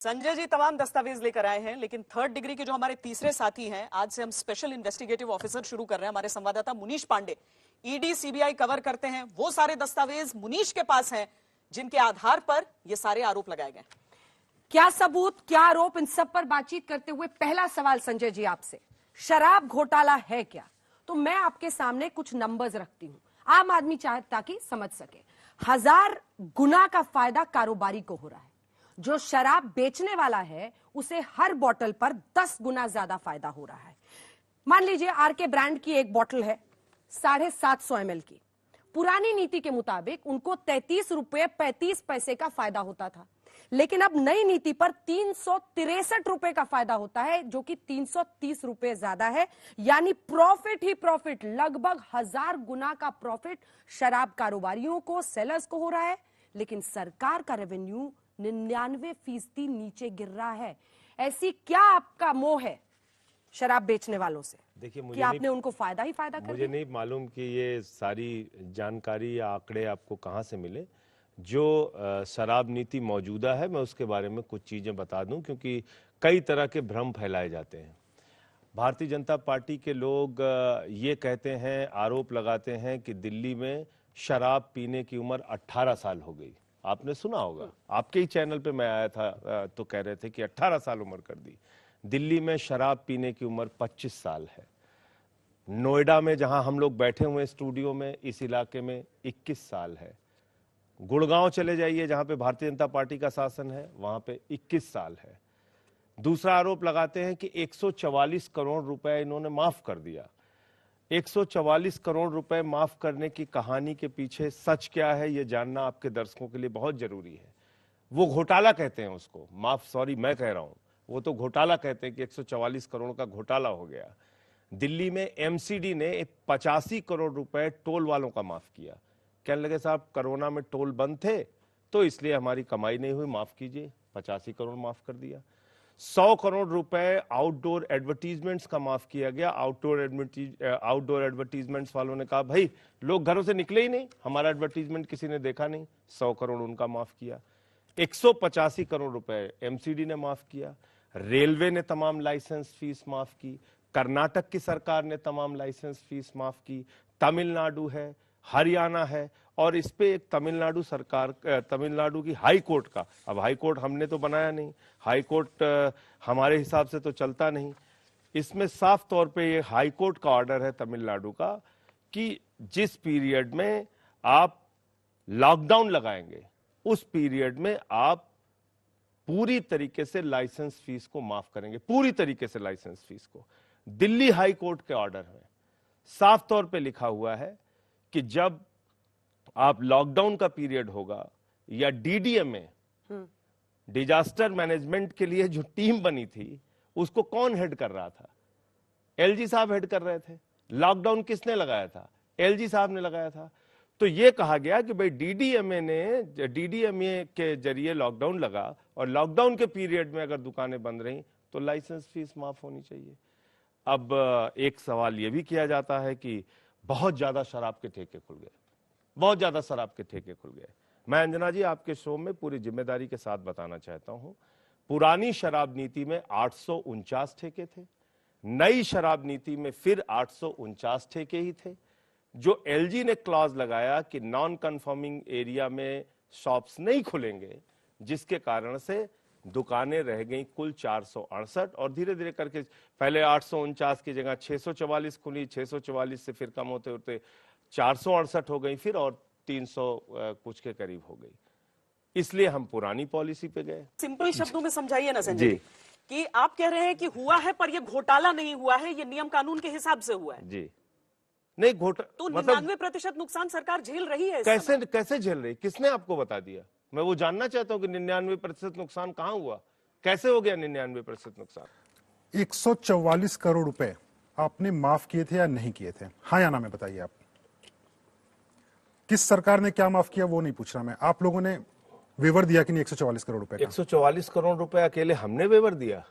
संजय जी तमाम दस्तावेज लेकर आए हैं, लेकिन थर्ड डिग्री के जो हमारे तीसरे साथी हैं, आज से हम स्पेशल इन्वेस्टिगेटिव ऑफिसर शुरू कर रहे हैं। हमारे संवाददाता Munish Pandey ED CBI cover करते हैं। वो सारे दस्तावेज मुनीश के पास हैं जिनके आधार पर ये सारे आरोप लगाए गए। क्या सबूत, क्या आरोप, इन सब पर बातचीत करते हुए पहला सवाल संजय जी आपसे, शराब घोटाला है क्या? तो मैं आपके सामने कुछ नंबर्स रखती हूं, आम आदमी चाहे ताकि समझ सके। 1000 गुना का फायदा कारोबारी को हो रहा है। जो शराब बेचने वाला है उसे हर बोतल पर 10 गुना ज्यादा फायदा हो रहा है। मान लीजिए आरके ब्रांड की एक बोतल है 750 ml की। पुरानी नीति के मुताबिक उनको 33 रुपये 35 पैसे का फायदा होता था, लेकिन अब नई नीति पर 363 रुपए का फायदा होता है, जो कि 330 रुपए ज्यादा है। यानी प्रॉफिट ही प्रॉफिट, लगभग 1000 गुना का प्रॉफिट शराब कारोबारियों को, सेलर्स को हो रहा है। लेकिन सरकार का रेवेन्यू 99% नीचे गिर रहा है। ऐसी क्या आपका मोह है शराब बेचने वालों से? देखिए, मुझे कि आपने उनको फायदा ही फायदा कर दिया? मुझे नहीं मालूम कि ये सारी जानकारी या आंकड़े आपको कहां से मिले। जो शराब नीति मौजूदा है, मैं उसके बारे में कुछ चीजें बता दूं, क्योंकि कई तरह के भ्रम फैलाए जाते हैं। भारतीय जनता पार्टी के लोग ये कहते हैं, आरोप लगाते हैं कि दिल्ली में शराब पीने की उम्र 18 साल हो गई। आपने सुना होगा, आपके ही चैनल पे मैं आया था तो कह रहे थे कि 18 साल उम्र कर दी। दिल्ली में शराब पीने की उम्र 25 साल है। नोएडा में, जहां हम लोग बैठे हुए स्टूडियो में, इस इलाके में 21 साल है। गुड़गांव चले जाइए, जहां पे भारतीय जनता पार्टी का शासन है, वहां पे 21 साल है। दूसरा आरोप लगाते हैं कि 144 करोड़ रुपए इन्होंने माफ कर दिया। 144 करोड़ रुपए माफ करने की कहानी के पीछे सच क्या है, यह जानना आपके दर्शकों के लिए बहुत जरूरी है। वो घोटाला कहते हैं उसको, मैं कह रहा हूं, वो तो घोटाला कहते हैं कि 144 करोड़ का घोटाला हो गया। दिल्ली में एमसीडी ने 85 करोड़ रुपए टोल वालों का माफ किया। कहने लगे साहब कोरोना में टोल बंद थे तो इसलिए हमारी कमाई नहीं हुई, माफ कीजिए। 85 करोड़ माफ कर दिया। 100 करोड़ रुपए आउटडोर एडवर्टीजमेंट्स का माफ किया गया। आउटडोर एडवर्टीजमेंट्स वालों ने कहा भाई लोग घरों से निकले ही नहीं, हमारा एडवर्टीजमेंट किसी ने देखा नहीं। 100 करोड़ उनका माफ किया। 185 करोड़ रुपए एमसीडी ने माफ किया। रेलवे ने तमाम लाइसेंस फीस माफ की। कर्नाटक की सरकार ने तमाम लाइसेंस फीस माफ की। तमिलनाडु है, हरियाणा है, और इस पे एक तमिलनाडु की हाई कोर्ट का, अब हाई कोर्ट हमने तो बनाया नहीं, हाई कोर्ट हमारे हिसाब से तो चलता नहीं। इसमें साफ तौर पे ये हाई कोर्ट का ऑर्डर है तमिलनाडु का कि जिस पीरियड में आप लॉकडाउन लगाएंगे उस पीरियड में आप पूरी तरीके से लाइसेंस फीस को माफ करेंगे, पूरी तरीके से लाइसेंस फीस को। दिल्ली हाई कोर्ट के ऑर्डर में साफ तौर पे लिखा हुआ है कि जब आप लॉकडाउन का पीरियड होगा या डीडीएमए, डिजास्टर मैनेजमेंट के लिए जो टीम बनी थी, उसको कौन हेड कर रहा था? एलजी साहब हेड कर रहे थे। लॉकडाउन किसने लगाया था? एलजी साहब ने लगाया था। तो यह कहा गया कि भाई डीडीएमए के जरिए लॉकडाउन लगा और लॉकडाउन के पीरियड में अगर दुकानें बंद रहीं तो लाइसेंस फीस माफ होनी चाहिए। अब एक सवाल यह भी किया जाता है कि बहुत ज्यादा शराब के ठेके खुल गए, बहुत ज्यादा शराब के ठेके खुल गए। मैं अंजना जी आपके शो में पूरी जिम्मेदारी के साथ बताना चाहता हूं, पुरानी शराब नीति में 849 ठेके थे, नई शराब नीति में फिर 849 ठेके ही थे। जो एलजी ने क्लॉज लगाया कि नॉन कन्फर्मिंग एरिया में शॉप्स नहीं खुलेंगे, जिसके कारण से दुकानें रह गई कुल 468, और धीरे धीरे करके पहले 849 की जगह 644 खुली, 644 से फिर कम होते होते 468 हो गई, फिर और 300 कुछ के करीब हो गई। इसलिए हम पुरानी पॉलिसी पे गए। सिंपल शब्दों में समझाइए ना संजय जी कि आप कह रहे हैं कि हुआ है पर यह घोटाला नहीं हुआ है, यह नियम कानून के हिसाब से हुआ है। जी नहीं, तो 99% नुकसान सरकार झेल रही है। कैसे झेल रही? किसने आपको बता दिया? मैं वो जानना चाहता हूं कि 99% नुकसान कहां हुआ, कैसे हो गया 99% नुकसान? 144 करोड़ रुपए आपने माफ किए थे या नहीं किए थे? हाँ या ना में बताइए। आप किस सरकार ने क्या माफ किया वो नहीं पूछ रहा मैं, आप लोगों ने वेवर दिया कि नहीं 144 करोड़ रुपए का? 144 करोड़ रुपए अकेले हमने वेवर दिया?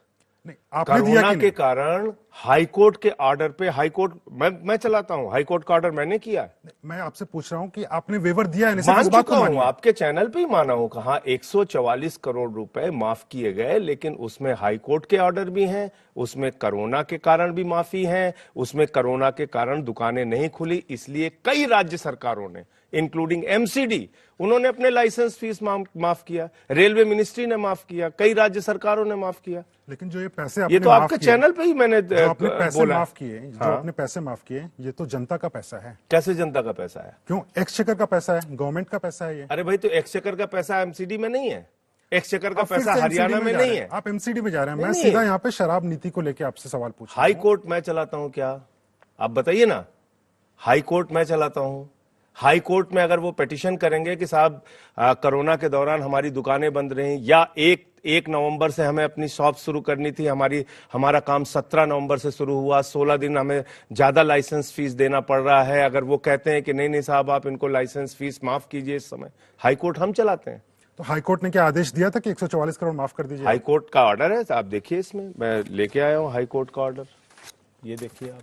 आपने दिया कोरोना कि के नहीं? कारण हाईकोर्ट के ऑर्डर पे हाईकोर्ट मैं चलाता हूं, हाईकोर्ट का ऑर्डर मैंने किया है। मैं आपसे पूछ रहा हूं कि आपने वेवर दिया है नहीं, सिर्फ मान इस बात चुका को हूं, मानिए। आपके चैनल पे ही माना हूं, कहा 144 करोड़ रुपए माफ किए गए, लेकिन उसमें हाईकोर्ट के ऑर्डर भी हैं, उसमें कोरोना के कारण भी माफी है, उसमें कोरोना के कारण दुकानें नहीं खुली, इसलिए कई राज्य सरकारों ने इंक्लूडिंग एमसीडी उन्होंने अपने लाइसेंस फीस माफ किया, रेलवे मिनिस्ट्री ने माफ किया, कई राज्य सरकारों ने माफ किया। लेकिन जो ये पैसे ये आपने तो माफ आपके किए, चैनल पे ही मैंने जो आपने पैसे बोला। माफ किए, जो आपने पैसे माफ किए, ये तो जनता का पैसा है। कैसे जनता का पैसा है? क्यों? एक्सचेकर का पैसा है, गवर्नमेंट का पैसा है ये। अरे भाई, तो एक्सचेकर का पैसा एमसीडी में नहीं है, एक्सचेकर का आप फिर पैसा से हरियाणा MCD में जा नहीं रहे है। हैं। आप एमसीडी में जा रहे हैं। मैं नहीं, सीधा नहीं। यहाँ पे शराब नीति को लेके आपसे सवाल पूछ रहा हूं। हाई कोर्ट मैं चलाता हूं क्या? आप बताइए ना। हाई कोर्ट मैं चलाता हूं। हाई कोर्ट में अगर वो पिटीशन करेंगे कि साहब कोरोना के दौरान हमारी दुकानें बंद रहीं, या एक नवंबर से हमें अपनी शॉप शुरू करनी थी, हमारा काम 17 नवंबर से शुरू हुआ, 16 दिन हमें ज्यादा लाइसेंस फीस देना पड़ रहा है, अगर वो कहते हैं कि नहीं नहीं साहब आप इनको लाइसेंस फीस माफ कीजिए इस समय, हाई कोर्ट हम चलाते हैं। तो हाईकोर्ट ने क्या आदेश दिया था कि 144 करोड़ माफ कर दीजिए? हाई कोर्ट का ऑर्डर है, आप देखिए, इसमें मैं लेके आया हूं हाई कोर्ट का ऑर्डर, ये देखिए आप।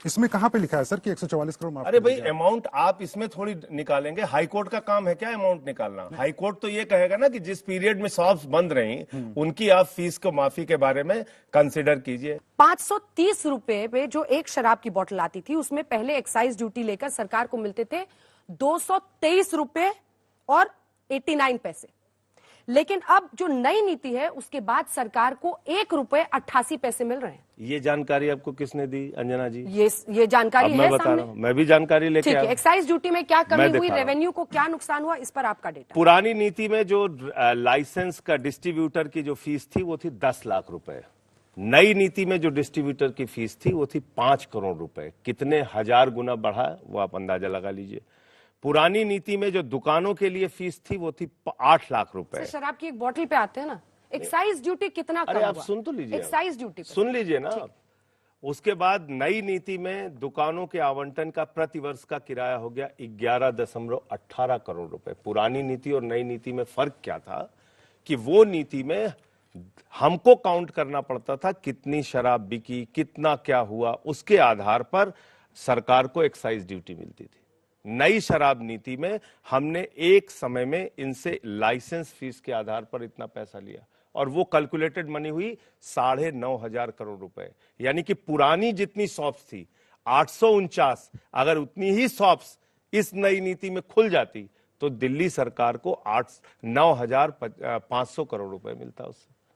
इसमें कहां पे लिखा है सर कि 144 करोड़ माफ अरे कर भाई, दीजिए? अमाउंट आप इसमें थोड़ी निकालेंगे, हाई कोर्ट का काम है क्या अमाउंट निकालना? हाई कोर्ट तो ये कहेगा ना कि जिस पीरियड में शॉप्स बंद रही उनकी आप फीस को माफी के बारे में कंसिडर कीजिए। 530 रुपए में जो एक शराब की बोतल आती थी, उसमें पहले एक्साइज ड्यूटी लेकर सरकार को मिलते थे 223 रुपए और 89 पैसे। लेकिन अब जो नई नीति है उसके बाद सरकार को 1 रुपए 88 पैसे मिल रहे हैं। ये जानकारी आपको किसने दी, अंजना जी? ये जानकारी अब मैं है बता सामने। रहा हूं, मैं भी जानकारी लेके ठीक है, आया। एक्साइज ड्यूटी में क्या कमी मैं हुई, दिखा रहा हूं। रेवेन्यू को क्या नुकसान हुआ, इस पर आपका डेटा। पुरानी नीति में जो लाइसेंस का डिस्ट्रीब्यूटर की जो फीस थी वो थी 10 लाख रुपए। नई नीति में जो डिस्ट्रीब्यूटर की फीस थी वो थी 5 करोड़ रुपए। कितने हजार गुना बढ़ा वो आप अंदाजा लगा लीजिए। पुरानी नीति में जो दुकानों के लिए फीस थी वो थी 8 लाख रुपए। शराब की एक बोतल पे आते हैं ना, एक्साइज ड्यूटी कितना कम अरे आप हुआ? सुन तो लीजिए, एक्साइज ड्यूटी पे। सुन लीजिए ना आप। उसके बाद नई नीति में दुकानों के आवंटन का प्रतिवर्ष का किराया हो गया 11.18 करोड़ रुपए। पुरानी नीति और नई नीति में फर्क क्या था कि वो नीति में हमको काउंट करना पड़ता था कितनी शराब बिकी, कितना क्या हुआ, उसके आधार पर सरकार को एक्साइज ड्यूटी मिलती थी। नई शराब नीति में हमने एक समय में इनसे लाइसेंस फीस के आधार पर इतना पैसा लिया और वो कैलकुलेटेड मनी हुई 9,500 करोड़ रुपए। यानी कि पुरानी जितनी शॉप्स थी 849, अगर उतनी ही शॉप्स इस नई नीति में खुल जाती तो दिल्ली सरकार को 9,500 करोड़ रुपए मिलता उससे।